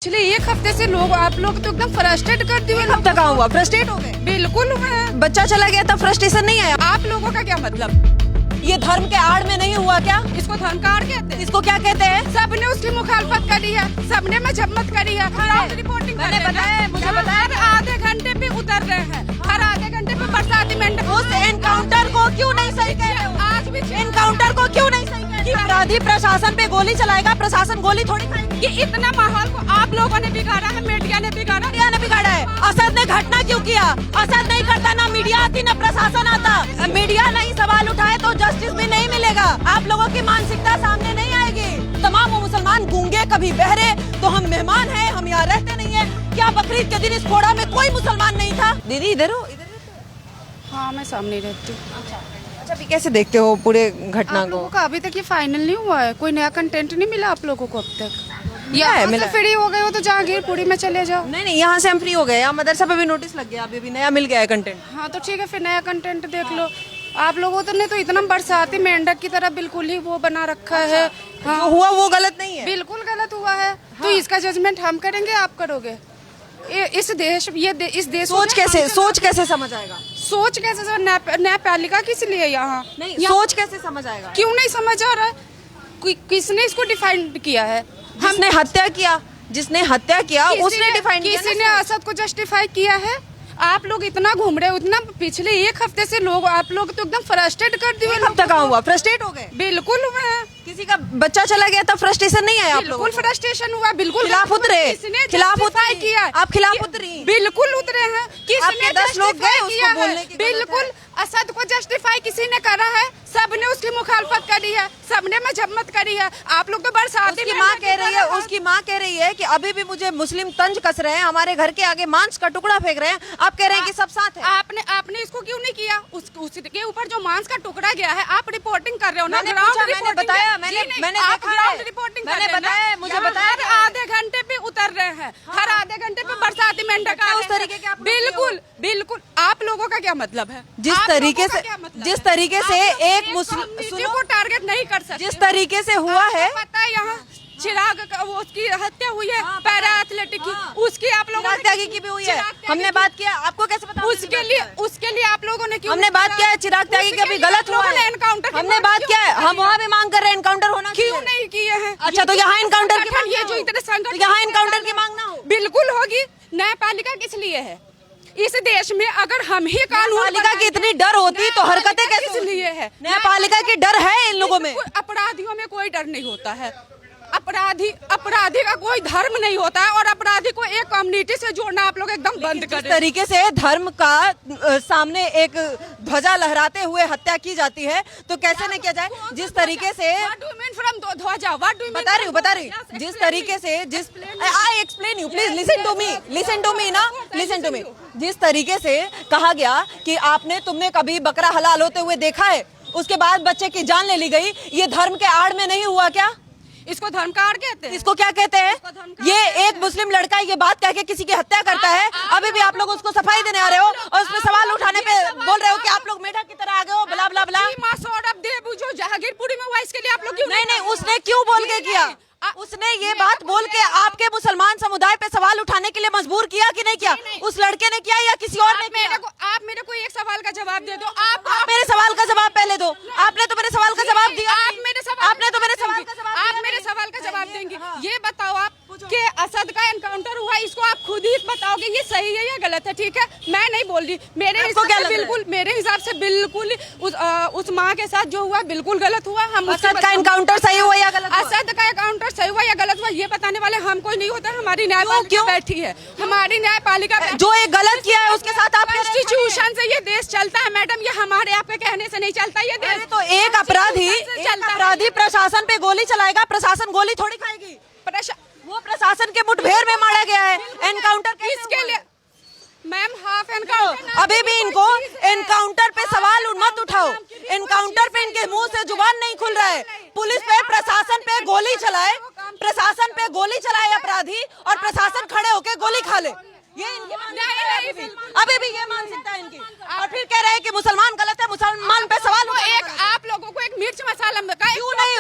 पिछले एक हफ्ते से लोग आप लोग तो एकदम फ्रस्ट्रेट कर दिए। एक हफ्ता कहाँ हुआ, फ्रस्ट्रेट हो गए? बिल्कुल हुए। बच्चा चला गया था, फ्रस्ट्रेशन नहीं आया? आप लोगों का क्या मतलब? ये धर्म के आड़ में नहीं हुआ क्या? इसको धर्म का आड़ कहते हैं। इसको क्या कहते हैं? सबने उसकी मुखालफत करी है, सबने मजम्मत करी है। रिपोर्टिंग मैंने बताया, मुझे बताया। हर आधे घंटे पे उतर रहे हैं, हर आधे घंटे पे बरसाती मेंढक। उस एनकाउंटर को क्यों नहीं सही कह रहे हो? आज भी एनकाउंटर को क्यों नहीं सही कह रहे हो? अपराधी प्रशासन पे गोली चलाएगा, प्रशासन गोली थोड़ी खाएगी। ये इतना माहौल को आप लोगों ने बिगाड़ा है, मीडिया ने बिगाड़ा। मीडिया ने बिगाड़ा है। असद ने घटना क्यों किया? असद नहीं करता, ना मीडिया आती, ना प्रशासन आता। मीडिया नहीं सवाल उठाए तो जस्टिस भी नहीं मिलेगा। आप लोगों की मानसिकता सामने नहीं आएगी। तमाम वो मुसलमान गूंगे कभी बहरे तो हम मेहमान हैं, हम यहाँ रहते नहीं है क्या? बकरीद के दिन इस फोड़ा में कोई मुसलमान नहीं था? दीदी इधर हो, इधर रहते हो? हाँ, मैं सामने रहती हूँ। अच्छा, अभी कैसे देखते हो पूरे घटना आप को? लोगों का अभी तक ये फाइनल नहीं हुआ है, कोई नया कंटेंट नहीं मिला आप लोगों को अब तक? मिला है, मिला है। फ्री हो गए हो तो जहांगीरपुरी में चले जाओ। नहीं, यहाँ से हम फ्री हो गए। यहाँ मदरसा पे भी नोटिस लग गया, अभी भी नया मिल गया है कंटेंट। हाँ तो ठीक है, फिर नया कंटेंट देख लो। आप लोगों ने तो इतना बरसाती मेंढक की तरह बिल्कुल ही वो बना रखा है। हाँ, जो हुआ वो गलत नहीं है। बिल्कुल गलत हुआ है। तो इसका जजमेंट हम करेंगे, आप करोगे? इस देश सोच कैसे समझ आएगा? सोच कैसे न्यायपालिका किस लिए यहाँ नहीं, सोच कैसे समझ आएगा? क्यों नहीं समझ आ रहा है? किसने इसको डिफाइन किया है? जिसने हत्या किया, उसने डिफाइन किया। किसी ने असद को जस्टिफाई किया है? आप लोग इतना घूम रहे हो, इतना पिछले एक हफ्ते से लोग आप लोग तो एकदम फ्रस्ट्रेट कर दिए। एक हफ्ता कहाँ हुआ, फ्रस्ट्रेट हो गए? बिल्कुल हुए। किसी का बच्चा चला गया था, फ्रस्ट्रेशन नहीं आया? आप लोगों बिल्कुल फ्रस्ट्रेशन हुआ, बिल्कुल खिलाफ उतरे, खिलाफ उतरे किया। आप खिलाफ उतरी, बिल्कुल उतरे हैं। किसने 10 लोग गए उसको बोलने की? बिल्कुल असद को जस्टिफाई किसी ने करा है? सबने उसकी मुखालफत करी है, सबने मजम्मत करी है। आप लोग तो बरसाती उसकी माँ कह रही है कि अभी भी मुझे मुस्लिम तंज कस रहे हैं, हमारे घर के आगे मांस का टुकड़ा फेंक रहे हैं। आप कह रहे हैं कि सब साथ है। आपने इसको क्यों नहीं किया? उसके ऊपर जो मांस का टुकड़ा गया है, आप रिपोर्टिंग कर रहे हो ना? मैंने बताया, मुझे बताया। हर आधे घंटे पे उतर रहे हैं, हर आधे घंटे पे बरसाती मेंढक उस तरीके के आप बिल्कुल। आप लोगों का क्या मतलब है? जिस तरीके से एक मुस्लिम को टारगेट नहीं कर सकते। जिस तरीके से हुआ है, पता है यहाँ चिराग उसकी हत्या हुई है, पैरा एथलेटिक की, उसकी आप लोगों चिराग त्यागी की भी हुई है। हमने बात किया, आपको कैसे पता? उसके लिए आप लोगों ने क्यों? हमने बात किया है, चिराग त्यागी का भी गलत हुआ है। एनकाउंटर हमने बात किया है, हम वहाँ भी मांग कर रहे हैं एनकाउंटर होना। क्यों नहीं किए हैं? अच्छा, तो यहाँ एनकाउंटर की मांग, ये जो इतने संगठन, यहाँ एनकाउंटर की मांग ना हो? बिल्कुल होगी। न्यायपालिका किस लिए है? इस देश में अगर हम ही कानून न्यायपालिका की इतनी डर होती तो हरकतें कैसे? किस लिए है? न्यायपालिका की डर है इन लोगों में। अपराधियों में कोई डर नहीं होता है। अपराधी का कोई धर्म नहीं होता है, और अपराधी को एक कम्युनिटी से जोड़ना आप लोग एकदम बंद कर। जिस तरीके से धर्म का सामने एक ध्वजा लहराते हुए हत्या की जाती है, तो कैसे न किया जाए? जिस तरीके से बता रही हूँ, जिस तरीके से I explain you, please listen to me. जिस तरीके से कहा गया कि तुमने कभी बकरा हलाल होते हुए देखा है, उसके बाद बच्चे की जान ले ली गई, ये धर्म के आड़ में नहीं हुआ क्या? इसको धर्म का आड़ कहते हैं। इसको क्या कहते हैं? ये एक मुस्लिम लड़का ये बात कह के किसी की हत्या करता है, अभी भी आप लोग उसको सफाई देने आ रहे हो और उसमें सवाल उठाने पे बोल रहे हो कि आप लोग मेढक की तरह आ गए हो, ब्ला ब्ला ब्ला। जो जहांगीरपुरी में हुआ, इसके लिए आप लोग क्यों? नहीं, उसने क्यों बोल के किया? उसने ये बात बोल के आपके मुसलमान समुदाय पे सवाल उठाने के लिए मजबूर किया कि नहीं किया? उस लड़के ने किया या किसी और ने किया? आप मेरे को एक सवाल का जवाब दे दो। आप मेरे सवाल का जवाब पहले दो। आपने तो मेरे सवाल का जवाब दिया। आपने तो मेरे सवाल का जवाब देंगे। ये बताओ आप कि असद का एनकाउंटर हुआ, इसको आप खुद ही बताओगे ये सही है या गलत है? ठीक है, मैं नहीं बोल रही। मेरे हिसाब से बिल्कुल उस माँ के साथ जो हुआ बिल्कुल गलत हुआ। हम असद का एनकाउंटर सही हुआ या गलत? असद का एनकाउंटर सही हुआ या गलत हुआ ये बताने वाले हम कोई नहीं होता। हमारी न्यायपालिका बैठी है, हमारी न्यायपालिका जो एक गलत किया है उसके साथ आप इंस्टीट्यूशन से ये देश चलता है मैडम, ये हमारे आपके कहने से नहीं चलता ये देश। तो एक अपराधी प्रशासन पे गोली चलाएगा, प्रशासन गोली थोड़ी खाएगी। वो प्रशासन के मुठभेड़ में मारा गया है। एनकाउंटर किसके लिए? Ma'am half encounter. अभी भी इनको एनकाउंटर पे सवाल मत उठाओ। एनकाउंटर पे इनके मुंह से जुबान नहीं खुल रहा है। पुलिस पे, प्रशासन पे गोली चलाए अपराधी और प्रशासन खड़े होके गोली खा ले, ये इनकी मानसिकता है। अभी भी ये मानसिकता है इनकी, और फिर कह रहे हैं कि मुसलमान गलत है, मुसलमान पे सवाल एक आप लोगों को एक मिर्च मसाला क्यों नहीं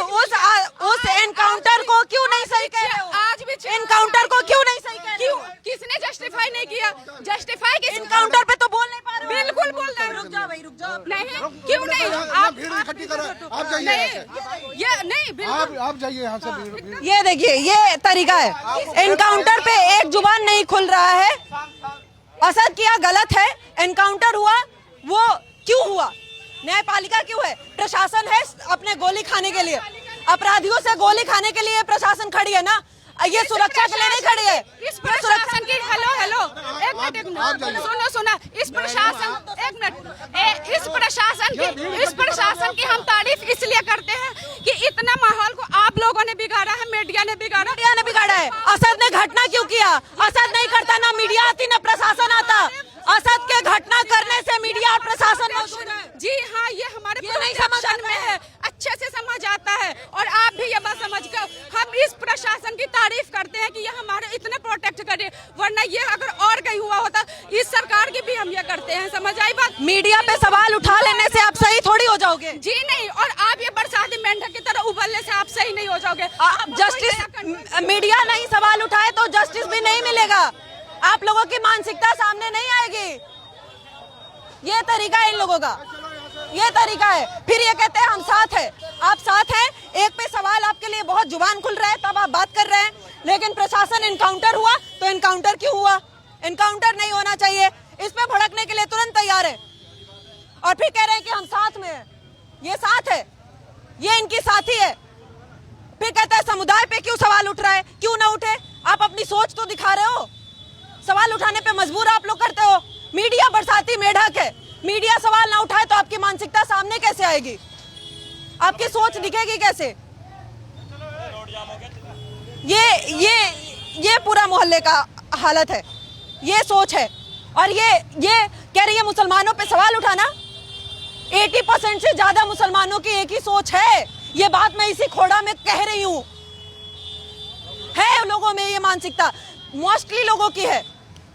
उस एनकाउंटर को क्यों नहीं सही कह रहे हो? आज भी एनकाउंटर को क्यों नहीं सही कह रहे हो? किसने जस्टिफाई नहीं किया? जस्टिफाई किस एनकाउंटर पे तो बोल नहीं पा रहे हो। बिल्कुल बोल रहे हैं। रुक जाओ भाई, रुक जाओ। नहीं, क्यों नहीं? आप ये नहीं, बिल्कुल आप जाइए यहाँ से। ये देखिए, ये तरीका है। एनकाउंटर पे एक जुबान नहीं खुल रहा है। असद किया गलत है, एनकाउंटर हुआ, वो क्यों हुआ? न्यायपालिका क्यों है? प्रशासन है अपने गोली खाने के लिए, अपराधियों से गोली खाने के लिए प्रशासन खड़ी है ना, ये सुरक्षा के लिए नहीं खड़ी है। इस प्रशासन की हेलो एक मिनट सुनो इस प्रशासन एक मिनट इस प्रशासन की हम तारीफ इसलिए करते हैं कि इतना माहौल को आप लोगों ने बिगाड़ा है, मीडिया ने बिगाड़ा है। असद ने घटना क्यों किया? असद नहीं करता, ना मीडिया आती ना प्रशासन आता। असद के घटना करने से मीडिया और प्रशासन मौजूद है। जी हाँ, ये हमारे नहीं समझ में है, अच्छे से समझ आता है, और आप भी ये बात समझ कर हम इस प्रशासन की तारीफ करते हैं कि ये हमारे इतने प्रोटेक्ट करे, वरना ये अगर और कहीं हुआ होता, इस सरकार की भी हम ये करते हैं। समझ आई बात? मीडिया पे सवाल उठा लेने से आप सही थोड़ी हो जाओगे। जी नहीं, और आप ये बरसाती मेंढक की तरह उबलने से आप सही नहीं हो जाओगे। जस्टिस मीडिया नहीं सवाल उठाए तो जस्टिस भी नहीं मिलेगा। आप लोगों की मानसिकता सामने नहीं आएगी। ये तरीका है इन लोगों का, ये तरीका है। फिर ये कहते हैं हम साथ हैं। आप साथ हैं, एक पे सवाल आपके लिए बहुत जुबान खुल रहा है तब आप बात कर रहे हैं, लेकिन प्रशासन एनकाउंटर हुआ तो एनकाउंटर क्यों हुआ? एनकाउंटर नहीं होना चाहिए, इस पे भड़कने के लिए तुरंत तैयार है, और फिर कह रहे हैं कि हम साथ में हैं। ये साथ है, ये इनकी साथी है। फिर कहता है समुदाय पे क्यों सवाल उठ रहा है? क्यों ना उठे? आप अपनी सोच तो दिखा रहे हो, सवाल उठाने पे मजबूर आप लोग करते हो। मीडिया बरसाती मेढक है, मीडिया सवाल ना उठाए तो आपकी मानसिकता सामने कैसे आएगी? आपकी सोच दिखेगी कैसे? ये पूरा मोहल्ले का हालत है, ये सोच है। और ये कह रही है मुसलमानों पे सवाल उठाना। 80% से ज्यादा मुसलमानों की एक ही सोच है। ये बात मैं इसी खोड़ा में कह रही हूँ, है लोगों में ये मानसिकता, मोस्टली लोगों की है।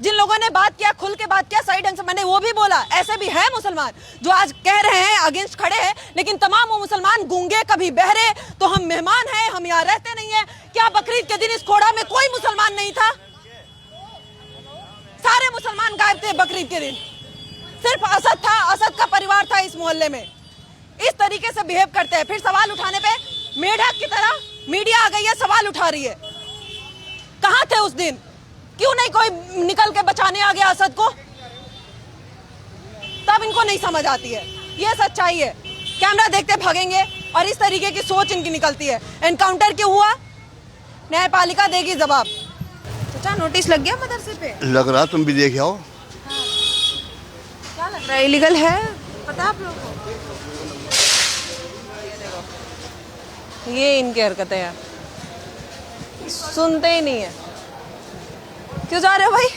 जिन लोगों ने बात किया, खुल के बात किया, सही ढंग से, मैंने वो भी बोला, ऐसे भी है मुसलमान जो आज कह रहे हैं, अगेंस्ट खड़े हैं, लेकिन तमाम वो मुसलमान गूंगे, कभी बहरे, तो हम मेहमान हैं, हम यहाँ रहते नहीं है। क्या बकरीद के दिन इस खोड़ा में कोई मुसलमान नहीं था? सारे मुसलमान गायब थे बकरीद के दिन, सिर्फ असद था, असद का परिवार था इस मोहल्ले में। इस तरीके से बिहेव करते हैं। फिर सवाल उठाने पे मेढक की तरह मीडिया आ गई है, सवाल उठा रही है। कहाँ थे उस दिन? क्यों नहीं कोई निकल के बचाने आ गया असद को? तब इनको नहीं समझ आती है, ये सच्चाई है। कैमरा देखते भागेंगे, और इस तरीके की सोच इनकी निकलती है। एनकाउंटर क्यों हुआ? न्यायपालिका देगी जवाब। चाचा, नोटिस लग गया मदरसे पे? लग रहा, तुम भी देख आओ। क्या लग रहा है? इलीगल है, पता है आप लोगों को? ये इनकी हरकतें हैं, सुनते ही नहीं है। क्यों जा रहे हो भाई?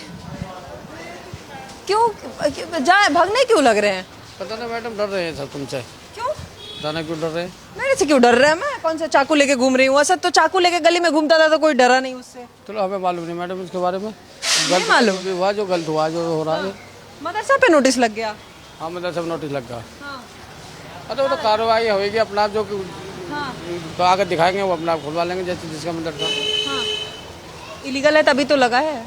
क्यों जाए, भागने क्यों लग रहे हैं? पता नहीं मैडम, डर रहे हैं सर तुमसे। क्यों जाना क्यों डर रहे हैं? मेरे से क्यों डर रहे हैं? मैं कौन सा चाकू लेके घूम रही हूँ? असद तो चाकू लेके गली में घूमता था तो कोई डरा नहीं उससे। चलो, हमें मालूम नहीं मैडम इसके बारे में। नहीं मालूम हुआ जो गलत हुआ, जो हो रहा है। मदरसा पे नोटिस लग गया। हाँ, मतलब सब नोटिस लग गया। हाँ। अरे वो तो कार्रवाई होगी अपना आप, जो हाँ। तो आगे दिखाएंगे वो अपना आप खुलवा लेंगे, जैसे जिसका मदरसा। हाँ। इलीगल है तभी तो लगा है।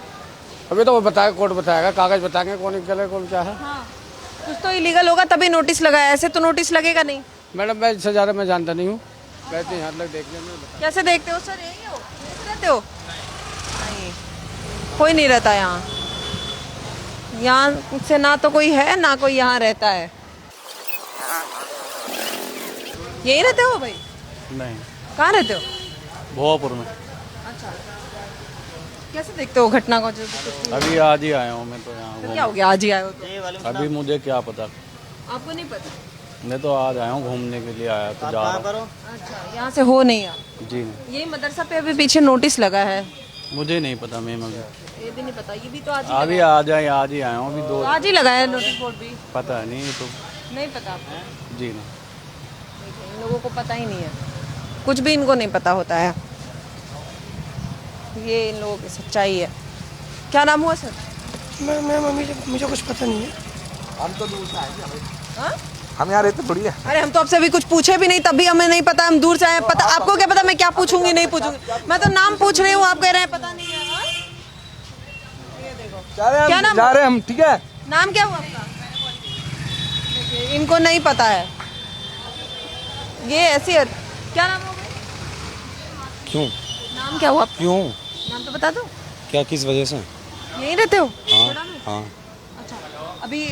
अभी तो वो बताएगा, कोर्ट बताएगा, कागज बताएंगे कौन इलीगल है कौन क्या है। हाँ। कुछ तो इलीगल होगा तभी नोटिस लगा है, ऐसे तो नोटिस लगेगा नहीं। मैडम मैं इससे ज़्यादा मैं जानता नहीं हूँ, वैसे यहाँ तक देख लेंगे। कैसे देखते हो सर? यही हो, रहते हो? नहीं, कोई नहीं रहता यहाँ। यहाँ से ना तो कोई है, ना कोई यहाँ रहता है। यही रहते हो भाई? नहीं, कहाँ रहते हो? भोपापुर में। अच्छा, कैसे देखते हो घटना को? जो अभी आज ही आया हूँ मैं तो यहाँ। तो क्या हो गया आज ही आए हो तो? अभी मुझे क्या पता, आपको नहीं पता? मैं तो आज आया हूँ, घूमने के लिए आया तो जा रहा हूँ। अच्छा, यहाँ से हो नहीं आप? जी यही मदरसा पे अभी पीछे नोटिस लगा है? मुझे नहीं पता मैम, ये भी नहीं पता, ये भी तो आज ही अभी आज ही आया हूँ, अभी तो आज ही लगा है नोटिस बोर्ड भी? पता है नहीं तो। नहीं पता आपको? जी नहीं, इन लोगों को पता ही नहीं है, कुछ भी इनको नहीं पता होता है। ये इन लोगों की सच्चाई है। क्या नाम हुआ सर? मैं मुझे कुछ पता नहीं है। हम तो दूर से आए हाँ? हम यहाँ रहते थोड़ी है। अरे हम तो आपसे अभी कुछ पूछे भी नहीं, तब भी हमें नहीं पता, हम दूर से आए। पता आपको क्या पता मैं क्या पूछूंगी नहीं पूछूंगी? मैं तो नाम पूछ रही हूँ, आप कह रहे हैं पता नहीं है। हाँ? क्या नाम? जा रहे हैं हम, ठीक है। नाम क्या हुआ आपका? देखिए, इनको नहीं पता है, ये ऐसी है। क्या नाम होगा? क्यों? नाम क्या हुआ? क्यों? नाम तो बता दो। क्या, किस वजह से? यहीं रहते हो? हाँ हाँ। अभी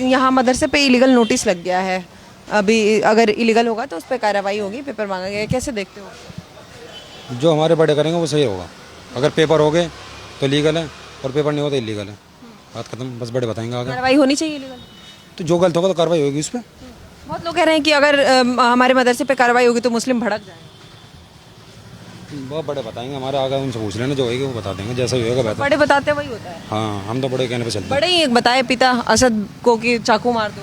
यहाँ मदरसे पे इलीगल नोटिस लग गया है। अभी अगर इलीगल होगा तो उस पर कार्रवाई होगी, पेपर मांगा गया है। कैसे देखते हो? जो हमारे बड़े करेंगे वो सही होगा। अगर पेपर हो गए तो लीगल है और पेपर नहीं हो तो इलीगल है। बात खत्म, बस बड़े बताएंगे आगे। कार्रवाई होनी चाहिए इलीगल। तो जो गलत होगा तो कार्रवाई होगी उस पर। बहुत लोग कह रहे हैं कि अगर हमारे मदरसे पे कार्रवाई होगी तो मुस्लिम भड़क जाएंगे। बहुत बड़े बताएंगे, हमारे आगे उनसे पूछ लेना, जो होगी वो बता देंगे, जैसा ही होगा बेहतर। बड़े बताते वही होता है। हाँ, हम तो बड़े कहने पे चलते हैं। बड़े ही एक बताए पिता असद को कि चाकू मार दो।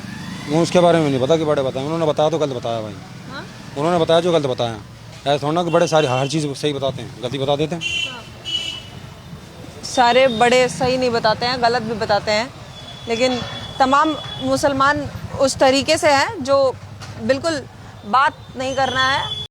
वो उसके बारे में नहीं पता कि बड़े बताएं, उन्होंने बताया तो गलत बताया भाई। हाँ? उन्होंने बताया जो गलत बताया। ऐसा थोड़ा ना कि बड़े सारी हर चीज़ सही बताते हैं, गलती बता देते हैं। सारे बड़े सही नहीं बताते हैं, गलत भी बताते हैं, लेकिन तमाम मुसलमान उस तरीके से हैं जो बिल्कुल बात नहीं करना है।